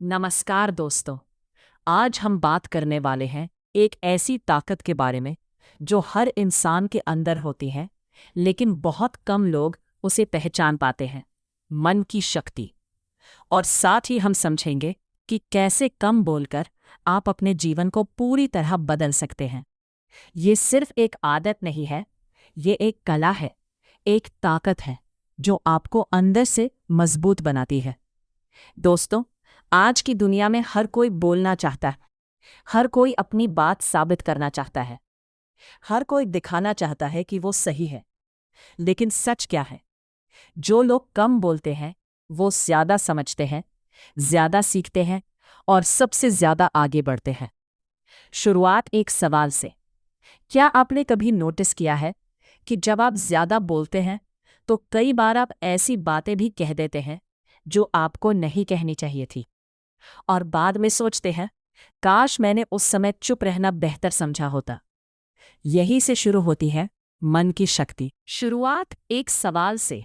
नमस्कार दोस्तों। आज हम बात करने वाले हैं एक ऐसी ताकत के बारे में जो हर इंसान के अंदर होती है, लेकिन बहुत कम लोग उसे पहचान पाते हैं। मन की शक्ति। और साथ ही हम समझेंगे कि कैसे कम बोलकर आप अपने जीवन को पूरी तरह बदल सकते हैं। ये सिर्फ एक आदत नहीं है, ये एक कला है, एक ताकत है जो आपको अंदर से मजबूत बनाती है। दोस्तों, आज की दुनिया में हर कोई बोलना चाहता है। हर कोई अपनी बात साबित करना चाहता है। हर कोई दिखाना चाहता है कि वो सही है। लेकिन सच क्या है? जो लोग कम बोलते हैं वो ज्यादा समझते हैं, ज्यादा सीखते हैं और सबसे ज्यादा आगे बढ़ते हैं। शुरुआत एक सवाल से। क्या आपने कभी नोटिस किया है कि जब आप ज्यादा बोलते हैं तो कई बार आप ऐसी बातें भी कह देते हैं जो आपको नहीं कहनी चाहिए थी, और बाद में सोचते हैं, काश मैंने उस समय चुप रहना बेहतर समझा होता। यही से शुरू होती है मन की शक्ति। शुरुआत एक सवाल से।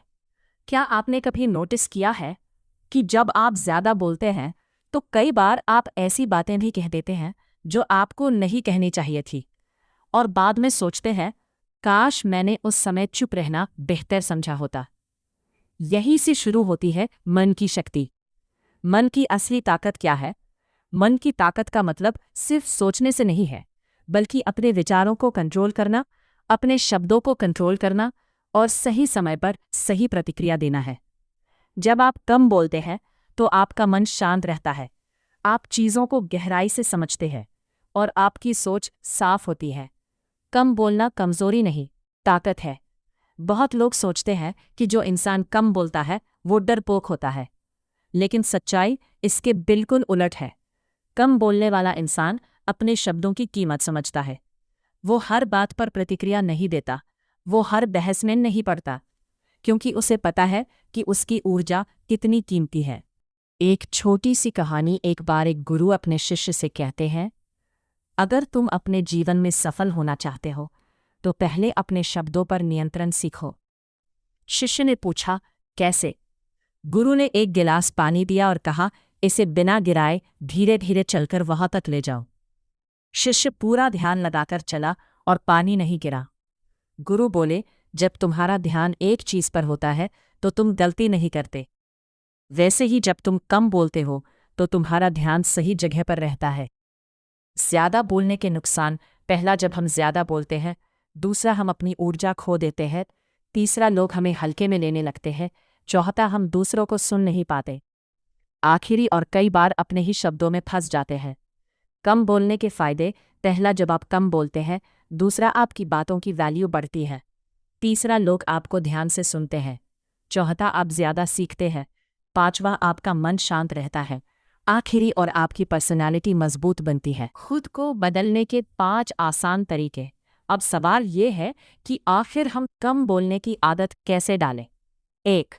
क्या आपने कभी नोटिस किया है कि जब आप ज्यादा बोलते हैं तो कई बार आप ऐसी बातें भी कह देते हैं जो आपको नहीं कहनी चाहिए थी, और बाद में सोचते हैं, काश मैंने उस समय चुप रहना बेहतर समझा होता। यही से शुरू होती है मन की शक्ति। मन की असली ताकत क्या है? मन की ताकत का मतलब सिर्फ सोचने से नहीं है, बल्कि अपने विचारों को कंट्रोल करना, अपने शब्दों को कंट्रोल करना और सही समय पर सही प्रतिक्रिया देना है। जब आप कम बोलते हैं तो आपका मन शांत रहता है, आप चीज़ों को गहराई से समझते हैं और आपकी सोच साफ होती है। कम बोलना कमजोरी नहीं, ताकत है। बहुत लोग सोचते हैं कि जो इंसान कम बोलता है वो डरपोक होता है, लेकिन सच्चाई इसके बिल्कुल उलट है। कम बोलने वाला इंसान अपने शब्दों की कीमत समझता है। वो हर बात पर प्रतिक्रिया नहीं देता, वो हर बहस में नहीं पड़ता, क्योंकि उसे पता है कि उसकी ऊर्जा कितनी कीमती है। एक छोटी सी कहानी। एक बार एक गुरु अपने शिष्य से कहते हैं, अगर तुम अपने जीवन में सफल होना चाहते हो तो पहले अपने शब्दों पर नियंत्रण सीखो। शिष्य ने पूछा, कैसे? गुरु ने एक गिलास पानी दिया और कहा, इसे बिना गिराए धीरे धीरे चलकर वहां तक ले जाओ। शिष्य पूरा ध्यान लगाकर चला और पानी नहीं गिरा। गुरु बोले, जब तुम्हारा ध्यान एक चीज पर होता है तो तुम गलती नहीं करते। वैसे ही जब तुम कम बोलते हो तो तुम्हारा ध्यान सही जगह पर रहता है। ज्यादा बोलने के नुकसान। पहला, जब हम ज्यादा बोलते हैं। दूसरा, हम अपनी ऊर्जा खो देते हैं। तीसरा, लोग हमें हल्के में लेने लगते हैं। चौथा, हम दूसरों को सुन नहीं पाते। आखिरी और कई बार अपने ही शब्दों में फंस जाते हैं। कम बोलने के फायदे। पहला, जब आप कम बोलते हैं, दूसरा, आपकी बातों की वैल्यू बढ़ती है। तीसरा, लोग आपको ध्यान से सुनते हैं। चौथा, आप ज्यादा सीखते हैं। पांचवा, आपका मन शांत रहता है। आखिरी, और आपकी पर्सनालिटी मजबूत बनती है। खुद को बदलने के 5 आसान तरीके। अब सवाल ये है कि आखिर हम कम बोलने की आदत कैसे डालें? 1.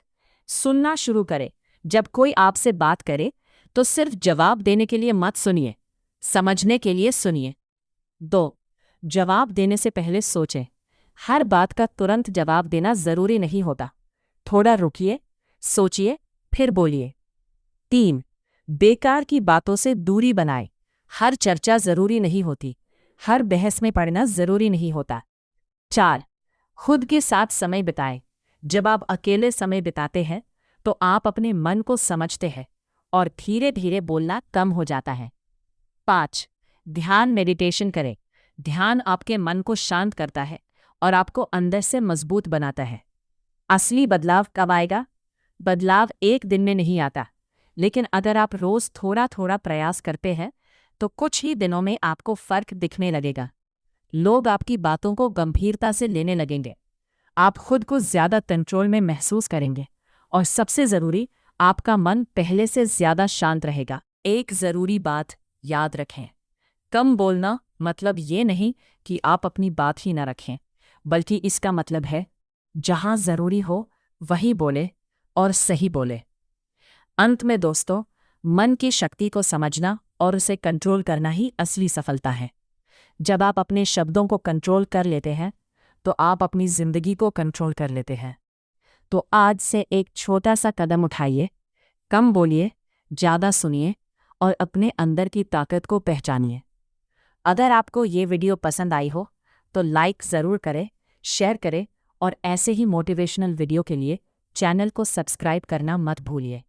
सुनना शुरू करें। जब कोई आपसे बात करे तो सिर्फ जवाब देने के लिए मत सुनिए, समझने के लिए सुनिए। 2. जवाब देने से पहले सोचें। हर बात का तुरंत जवाब देना जरूरी नहीं होता। थोड़ा रुकिए, सोचिए, फिर बोलिए। 3. बेकार की बातों से दूरी बनाएं। हर चर्चा जरूरी नहीं होती, हर बहस में पड़ना जरूरी नहीं होता। 4. खुद के साथ समय बिताएं। जब आप अकेले समय बिताते हैं तो आप अपने मन को समझते हैं और धीरे धीरे बोलना कम हो जाता है। 5. ध्यान मेडिटेशन करें। ध्यान आपके मन को शांत करता है और आपको अंदर से मजबूत बनाता है। असली बदलाव कब आएगा? बदलाव एक दिन में नहीं आता, लेकिन अगर आप रोज थोड़ा थोड़ा प्रयास करते हैं तो कुछ ही दिनों में आपको फर्क दिखने लगेगा। लोग आपकी बातों को गंभीरता से लेने लगेंगे, आप खुद को ज्यादा कंट्रोल में महसूस करेंगे, और सबसे जरूरी, आपका मन पहले से ज्यादा शांत रहेगा। एक जरूरी बात याद रखें, कम बोलना मतलब ये नहीं कि आप अपनी बात ही न रखें, बल्कि इसका मतलब है जहां जरूरी हो वही बोले और सही बोले। अंत में दोस्तों, मन की शक्ति को समझना और उसे कंट्रोल करना ही असली सफलता है। जब आप अपने शब्दों को कंट्रोल कर लेते हैं तो आप अपनी जिंदगी को कंट्रोल कर लेते हैं। तो आज से एक छोटा सा कदम उठाइए, कम बोलिए, ज़्यादा सुनिए और अपने अंदर की ताकत को पहचानिए। अगर आपको ये वीडियो पसंद आई हो तो लाइक ज़रूर करें, शेयर करें और ऐसे ही मोटिवेशनल वीडियो के लिए चैनल को सब्सक्राइब करना मत भूलिए।